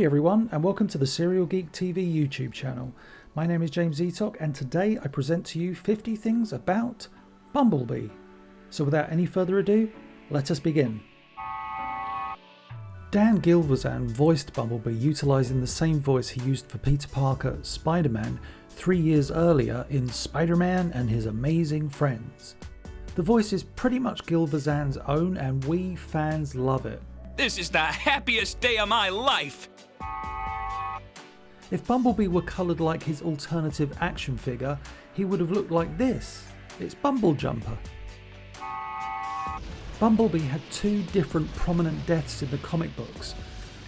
Howdy everyone, and welcome to the Serial Geek TV YouTube channel. My name is James Eatock, and today I present to you 50 things about Bumblebee. So without any further ado, let us begin. Dan Gilvezan voiced Bumblebee utilising the same voice he used for Peter Parker, Spider-Man, 3 years earlier in Spider-Man and His Amazing Friends. The voice is pretty much Gilvezan's own, and we fans love it. This is the happiest day of my life! If Bumblebee were coloured like his alternative action figure, he would have looked like this. It's Bumblejumper. Bumblebee had two different prominent deaths in the comic books.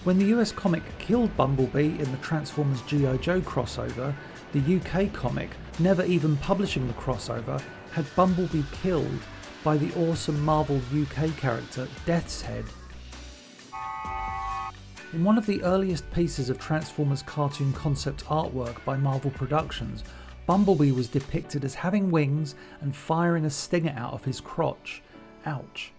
When the US comic killed Bumblebee in the Transformers G.I. Joe crossover, the UK comic, never even publishing the crossover, had Bumblebee killed by the awesome Marvel UK character Death's Head. In one of the earliest pieces of Transformers cartoon concept artwork by Marvel Productions, Bumblebee was depicted as having wings and firing a stinger out of his crotch. Ouch.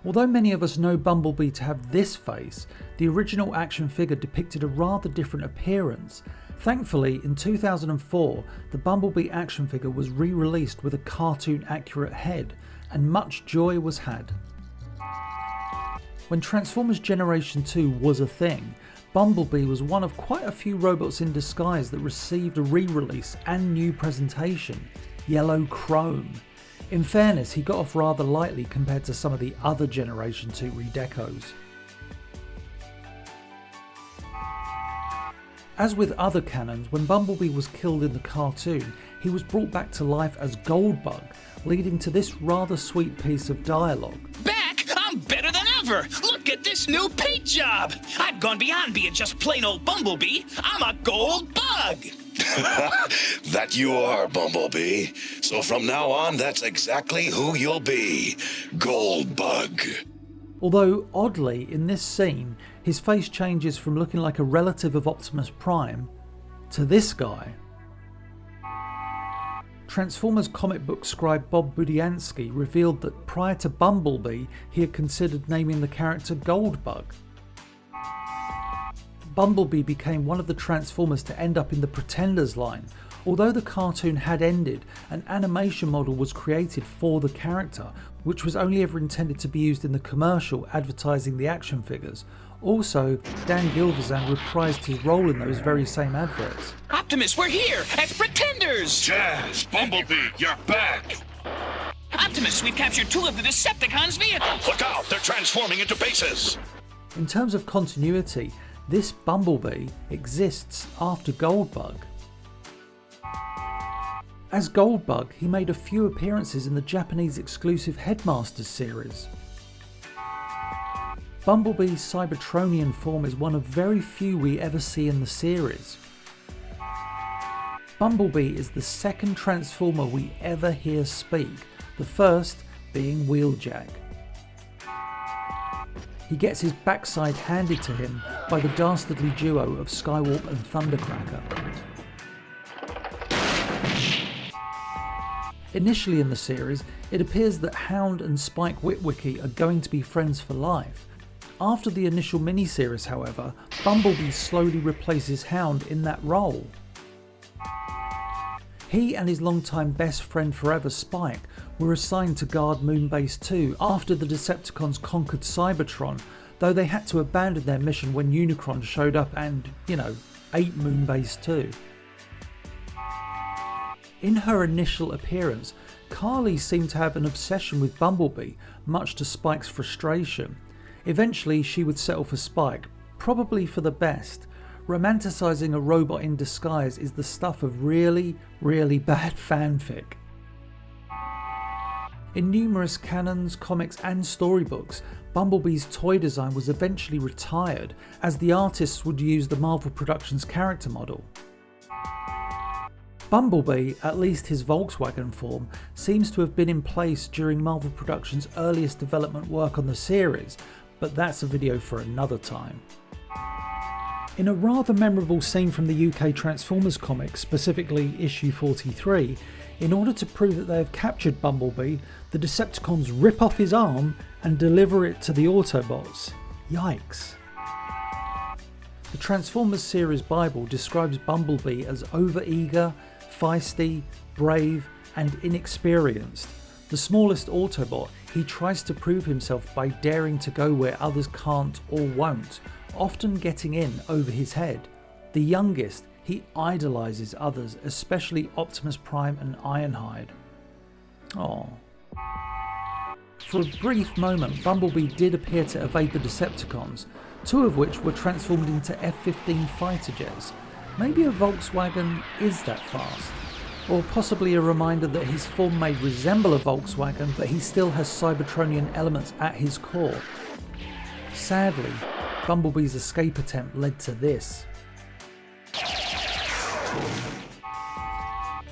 Although many of us know Bumblebee to have this face, the original action figure depicted a rather different appearance. Thankfully, in 2004, the Bumblebee action figure was re-released with a cartoon-accurate head, and much joy was had. When Transformers Generation 2 was a thing, Bumblebee was one of quite a few robots in disguise that received a re-release and new presentation, Yellow Chrome. In fairness, he got off rather lightly compared to some of the other Generation 2 redecos. As with other canons, when Bumblebee was killed in the cartoon, he was brought back to life as Goldbug, leading to this rather sweet piece of dialogue. Back? I'm better than ever! Look at this new paint job! I've gone beyond being just plain old Bumblebee. I'm a gold bug! That you are, Bumblebee. So from now on, that's exactly who you'll be. Goldbug. Although, oddly, in this scene, his face changes from looking like a relative of Optimus Prime to this guy. Transformers comic book scribe Bob Budiansky revealed that prior to Bumblebee, he had considered naming the character Goldbug. Bumblebee became one of the Transformers to end up in the Pretenders line. Although the cartoon had ended, an animation model was created for the character, which was only ever intended to be used in the commercial advertising the action figures. Also, Dan Gilvezan reprised his role in those very same adverts. Optimus, we're here! As Pretenders! Jazz, Bumblebee, you're back! Optimus, we've captured two of the Decepticons' vehicles! Look out, they're transforming into bases! In terms of continuity, this Bumblebee exists after Goldbug. As Goldbug, he made a few appearances in the Japanese exclusive Headmasters series. Bumblebee's Cybertronian form is one of very few we ever see in the series. Bumblebee is the second Transformer we ever hear speak, the first being Wheeljack. He gets his backside handed to him by the dastardly duo of Skywarp and Thundercracker. Initially in the series, it appears that Hound and Spike Witwicky are going to be friends for life. After the initial miniseries, however, Bumblebee slowly replaces Hound in that role. He and his longtime best friend forever, Spike, were assigned to guard Moonbase 2 after the Decepticons conquered Cybertron, though they had to abandon their mission when Unicron showed up and, ate Moonbase 2. In her initial appearance, Carly seemed to have an obsession with Bumblebee, much to Spike's frustration. Eventually she would settle for Spike, probably for the best. Romanticising a robot in disguise is the stuff of really, really bad fanfic. In numerous canons, comics and storybooks, Bumblebee's toy design was eventually retired, as the artists would use the Marvel Productions character model. Bumblebee, at least his Volkswagen form, seems to have been in place during Marvel Productions' earliest development work on the series, but that's a video for another time. In a rather memorable scene from the UK Transformers comics, specifically issue 43, in order to prove that they have captured Bumblebee, the Decepticons rip off his arm and deliver it to the Autobots. Yikes. The Transformers series Bible describes Bumblebee as overeager, feisty, brave, and inexperienced. The smallest Autobot, he tries to prove himself by daring to go where others can't or won't, often getting in over his head. The youngest, he idolises others, especially Optimus Prime and Ironhide. Aww. For a brief moment, Bumblebee did appear to evade the Decepticons, two of which were transformed into F-15 fighter jets. Maybe a Volkswagen is that fast. Or possibly a reminder that his form may resemble a Volkswagen, but he still has Cybertronian elements at his core. Sadly, Bumblebee's escape attempt led to this.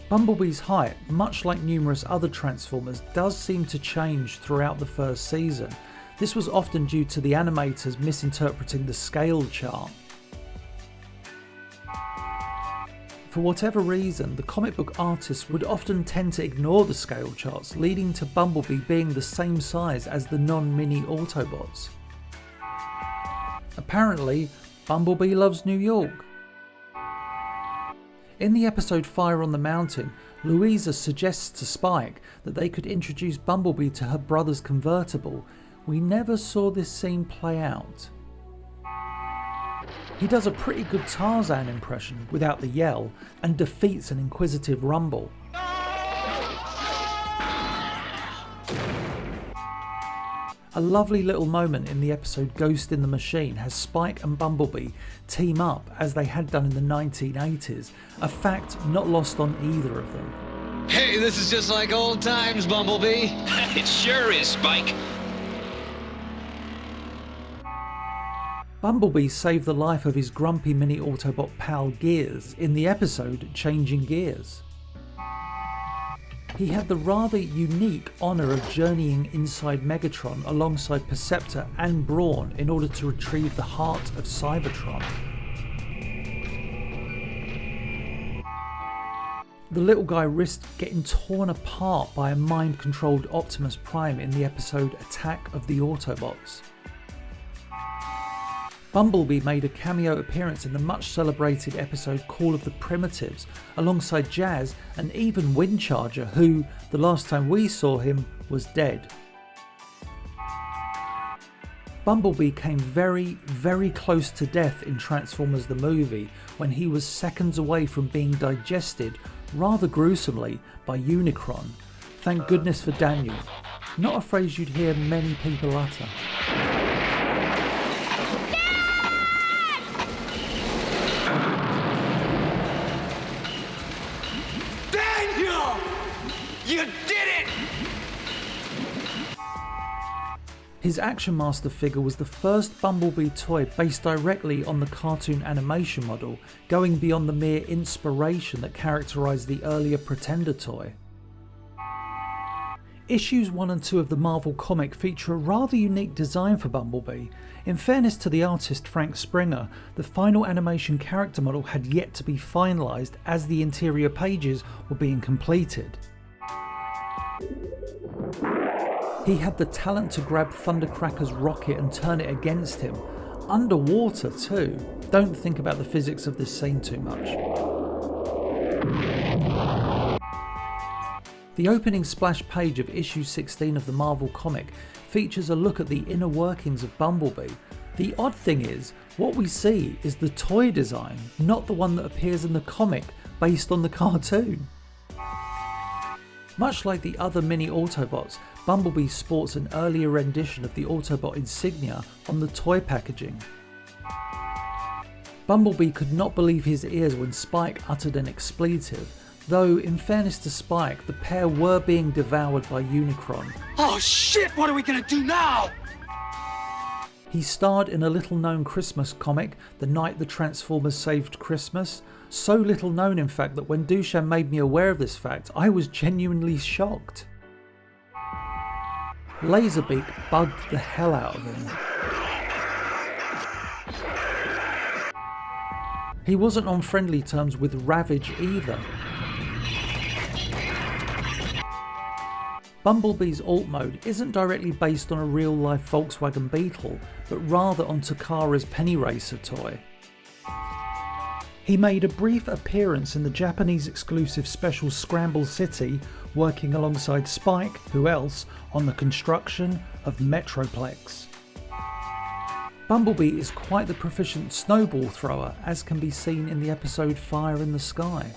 Bumblebee's height, much like numerous other Transformers, does seem to change throughout the first season. This was often due to the animators misinterpreting the scale chart. For whatever reason, the comic book artists would often tend to ignore the scale charts, leading to Bumblebee being the same size as the non-mini Autobots. Apparently, Bumblebee loves New York. In the episode Fire on the Mountain, Louisa suggests to Spike that they could introduce Bumblebee to her brother's convertible. We never saw this scene play out. He does a pretty good Tarzan impression without the yell and defeats an inquisitive Rumble. A lovely little moment in the episode Ghost in the Machine has Spike and Bumblebee team up as they had done in the 1980s, a fact not lost on either of them. Hey, this is just like old times, Bumblebee. It sure is, Spike. Bumblebee saved the life of his grumpy mini Autobot pal Gears in the episode Changing Gears. He had the rather unique honour of journeying inside Megatron alongside Perceptor and Brawn in order to retrieve the heart of Cybertron. The little guy risked getting torn apart by a mind-controlled Optimus Prime in the episode Attack of the Autobots. Bumblebee made a cameo appearance in the much celebrated episode Call of the Primitives alongside Jazz and even Windcharger, who, the last time we saw him, was dead. Bumblebee came very, very close to death in Transformers the movie when he was seconds away from being digested, rather gruesomely, by Unicron. Thank goodness for Daniel. Not a phrase you'd hear many people utter. You did it! His Action Master figure was the first Bumblebee toy based directly on the cartoon animation model, going beyond the mere inspiration that characterised the earlier Pretender toy. Issues 1 and 2 of the Marvel comic feature a rather unique design for Bumblebee. In fairness to the artist Frank Springer, the final animation character model had yet to be finalised as the interior pages were being completed. He had the talent to grab Thundercracker's rocket and turn it against him. Underwater too. Don't think about the physics of this scene too much. The opening splash page of issue 16 of the Marvel comic features a look at the inner workings of Bumblebee. The odd thing is, what we see is the toy design, not the one that appears in the comic based on the cartoon. Much like the other mini Autobots, Bumblebee sports an earlier rendition of the Autobot insignia on the toy packaging. Bumblebee could not believe his ears when Spike uttered an expletive, though in fairness to Spike, the pair were being devoured by Unicron. Oh shit, what are we gonna do now? He starred in a little-known Christmas comic, The Night the Transformers Saved Christmas. So little known in fact that when Duchan made me aware of this fact, I was genuinely shocked. Laserbeak bugged the hell out of him. He wasn't on friendly terms with Ravage either. Bumblebee's alt mode isn't directly based on a real-life Volkswagen Beetle, but rather on Takara's Penny Racer toy. He made a brief appearance in the Japanese exclusive special Scramble City, working alongside Spike, who else, on the construction of Metroplex. Bumblebee is quite the proficient snowball thrower, as can be seen in the episode Fire in the Sky.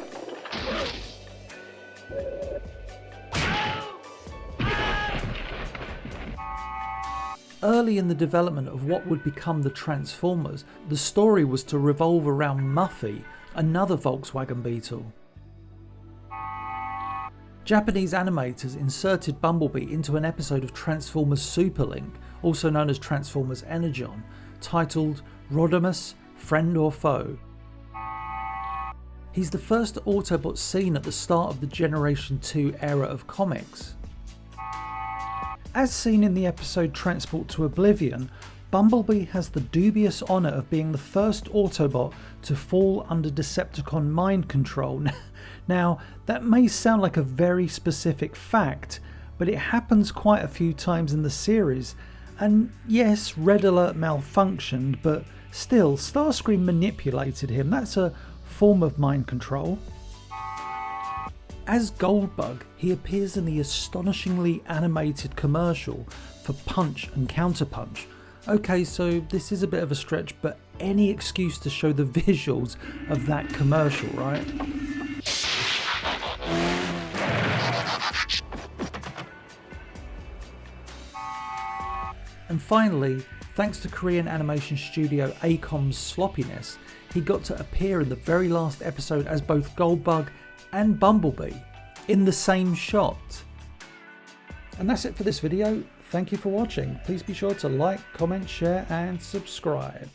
Early in the development of what would become the Transformers, the story was to revolve around Muffy, another Volkswagen Beetle. Japanese animators inserted Bumblebee into an episode of Transformers Superlink, also known as Transformers Energon, titled Rodimus, Friend or Foe. He's the first Autobot seen at the start of the Generation 2 era of comics. As seen in the episode Transport to Oblivion, Bumblebee has the dubious honour of being the first Autobot to fall under Decepticon mind control. Now, that may sound like a very specific fact, but it happens quite a few times in the series, and yes, Red Alert malfunctioned, but still, Starscream manipulated him. That's a form of mind control. As Goldbug, he appears in the astonishingly animated commercial for Punch and Counterpunch. Okay, so this is a bit of a stretch, but any excuse to show the visuals of that commercial, right? And finally, thanks to Korean animation studio ACOM's sloppiness, he got to appear in the very last episode as both Goldbug and Bumblebee in the same shot. And that's it for this video. Thank you for watching. Please be sure to like, comment, share and subscribe.